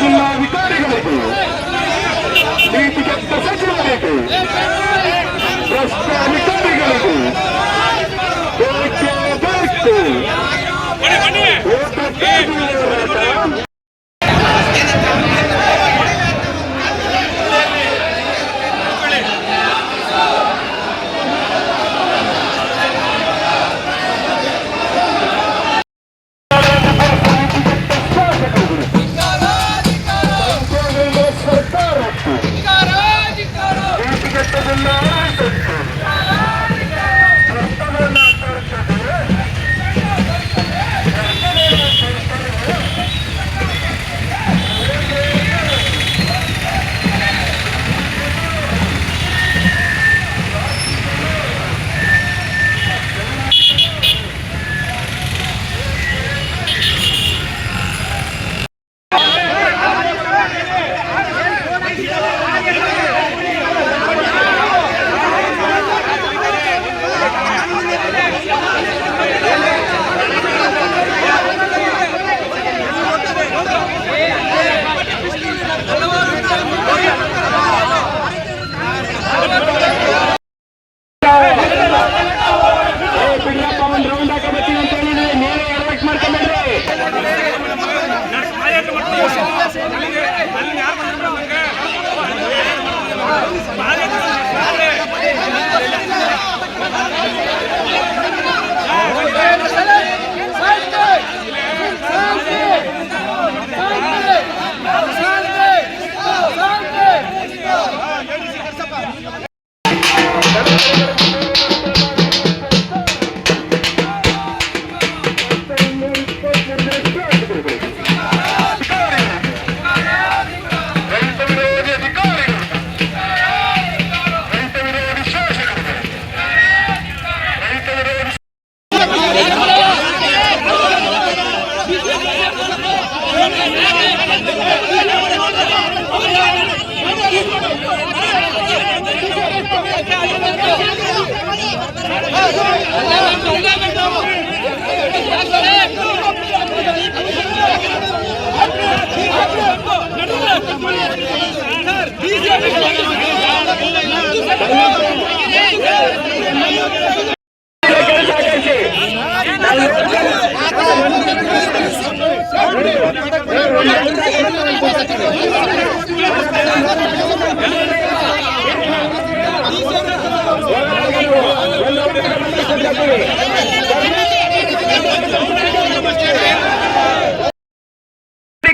ಜಿಲ್ಲಾಧಿಕಾರಿಗಳಿಗೂ ನೀತಿಗೆಟ್ಟ ಸಚಿವರಿಗೂ ಭ್ರಷ್ಟ ಅಧಿಕಾರಿಗಳಿಗೂ ಬೇಕು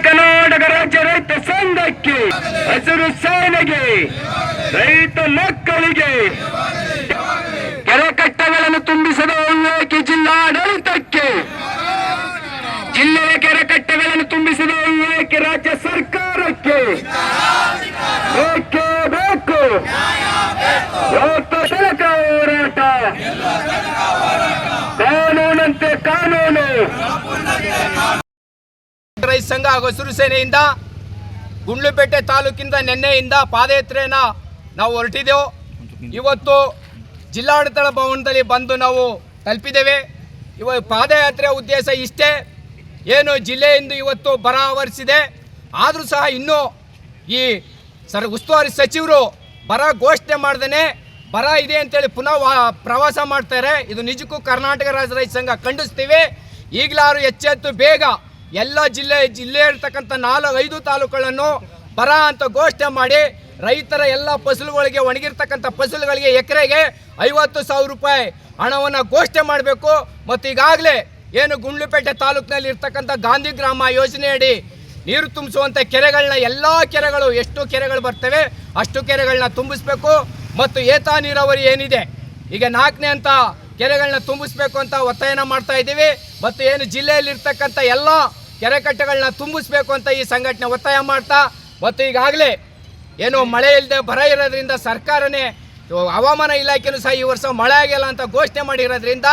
ಕರ್ನಾಟಕ ರಾಜ್ಯ ರೈತ ಸಂಘಕ್ಕೆ, ಹಸಿರು ಸೇನೆಗೆ, ರೈತ ಮಕ್ಕಳಿಗೆ, ಕೆರೆ ಕಟ್ಟೆಗಳನ್ನು ತುಂಬಿಸದ ಏಕೆ ಜಿಲ್ಲಾಡಳಿತಕ್ಕೆ, ಜಿಲ್ಲೆಯ ಕೆರೆ ಕಟ್ಟೆಗಳನ್ನು ತುಂಬಿಸದ ಏಕೆ ರಾಜ್ಯ ಸರ್ಕಾರಕ್ಕೆ ಬೇಕೇ ಬೇಕು ತನಕ ಹೋರಾಟ. ಕಾನೂನಂತೆ ಕಾನೂನು. ರೈತ ಸಂಘ ಹಾಗೂ ಹಸಿರು ಸೇನೆಯಿಂದ ಗುಂಡ್ಲುಪೇಟೆ ತಾಲೂಕಿಂದ ನಿನ್ನೆಯಿಂದ ಪಾದಯಾತ್ರೆಯನ್ನು ನಾವು ಹೊರಟಿದ್ದೆವು. ಇವತ್ತು ಜಿಲ್ಲಾಡಳಿತ ಭವನದಲ್ಲಿ ಬಂದು ನಾವು ತಲುಪಿದ್ದೇವೆ. ಪಾದಯಾತ್ರೆಯ ಉದ್ದೇಶ ಇಷ್ಟೇ, ಏನು ಜಿಲ್ಲೆಯಿಂದ ಇವತ್ತು ಬರ ಆವರಿಸಿದೆ. ಆದರೂ ಸಹ ಇನ್ನೂ ಈ ಉಸ್ತುವಾರಿ ಸಚಿವರು ಬರ ಘೋಷಣೆ ಮಾಡ್ದೇ ಬರ ಇದೆ ಅಂತೇಳಿ ಪುನಃ ಪ್ರವಾಸ ಮಾಡ್ತಾರೆ. ಇದು ನಿಜಕ್ಕೂ ಕರ್ನಾಟಕ ರಾಜ್ಯ ರೈತ ಸಂಘ ಖಂಡಿಸ್ತೀವಿ. ಈಗಲಾರು ಎಚ್ಚೆತ್ತು ಬೇಗ ಎಲ್ಲ ಜಿಲ್ಲೆ ಇರ್ತಕ್ಕಂಥ 4-5 ತಾಲೂಕುಗಳನ್ನು ಬರ ಅಂತ ಘೋಷಣೆ ಮಾಡಿ ರೈತರ ಎಲ್ಲ ಫಸಲುಗಳಿಗೆ, ಒಣಗಿರ್ತಕ್ಕಂಥ ಫಸಲುಗಳಿಗೆ ಎಕರೆಗೆ 50,000 ರೂಪಾಯಿ ಹಣವನ್ನು ಘೋಷಣೆ ಮಾಡಬೇಕು. ಮತ್ತು ಈಗಾಗಲೇ ಏನು ಗುಂಡ್ಲುಪೇಟೆ ತಾಲೂಕಿನಲ್ಲಿ ಇರ್ತಕ್ಕಂಥ ಗಾಂಧಿ ಗ್ರಾಮ ಯೋಜನೆಯಡಿ ನೀರು ತುಂಬಿಸುವಂಥ ಕೆರೆಗಳನ್ನ, ಎಲ್ಲ ಕೆರೆಗಳು ಎಷ್ಟು ಕೆರೆಗಳು ಬರ್ತವೆ ಅಷ್ಟು ಕೆರೆಗಳನ್ನ ತುಂಬಿಸ್ಬೇಕು. ಮತ್ತು ಏತ ನೀರಾವರಿ ಏನಿದೆ ಈಗ 4ನೇ ಹಂತ ಕೆರೆಗಳನ್ನ ತುಂಬಿಸ್ಬೇಕು ಅಂತ ಒತ್ತಾಯನ ಮಾಡ್ತಾ ಇದ್ದೀವಿ. ಮತ್ತು ಏನು ಜಿಲ್ಲೆಯಲ್ಲಿ ಇರ್ತಕ್ಕಂಥ ಎಲ್ಲ ಕೆರೆಕಟ್ಟೆಗಳನ್ನ ತುಂಬಿಸ್ಬೇಕು ಅಂತ ಈ ಸಂಘಟನೆ ಒತ್ತಾಯ ಮಾಡ್ತಾ, ಮತ್ತು ಈಗಾಗಲೇ ಏನು ಮಳೆ ಇಲ್ಲದೆ ಬರ ಇರೋದ್ರಿಂದ ಸರ್ಕಾರನೇ, ಹವಾಮಾನ ಇಲಾಖೆಯೂ ಸಹ ಈ ವರ್ಷ ಮಳೆ ಆಗಿಲ್ಲ ಅಂತ ಘೋಷಣೆ ಮಾಡಿರೋದ್ರಿಂದ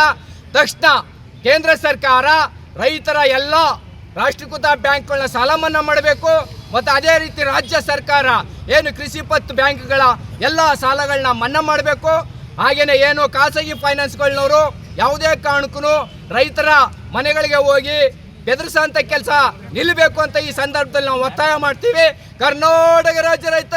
ತಕ್ಷಣ ಕೇಂದ್ರ ಸರ್ಕಾರ ರೈತರ ಎಲ್ಲ ರಾಷ್ಟ್ರೀಕೃತ ಬ್ಯಾಂಕ್ಗಳನ್ನ ಸಾಲ ಮನ್ನಾ ಮಾಡಬೇಕು. ಮತ್ತು ಅದೇ ರೀತಿ ರಾಜ್ಯ ಸರ್ಕಾರ ಏನು ಕೃಷಿ ಪತ್ತು ಬ್ಯಾಂಕ್ಗಳ ಎಲ್ಲ ಸಾಲಗಳನ್ನ ಮನ್ನಾ ಮಾಡಬೇಕು. ಹಾಗೆಯೇ ಏನು ಖಾಸಗಿ ಫೈನಾನ್ಸ್ಗಳನ್ನವರು ಯಾವುದೇ ಕಾರಣಕ್ಕೂ ರೈತರ ಮನೆಗಳಿಗೆ ಹೋಗಿ ಬೆದರಿಸೋಂಥ ಕೆಲಸ ನಿಲ್ಲಬೇಕು ಅಂತ ಈ ಸಂದರ್ಭದಲ್ಲಿ ನಾವು ಒತ್ತಾಯ ಮಾಡ್ತೀವಿ. ಕರ್ನಾಟಕ ರಾಜ್ಯ ರೈತ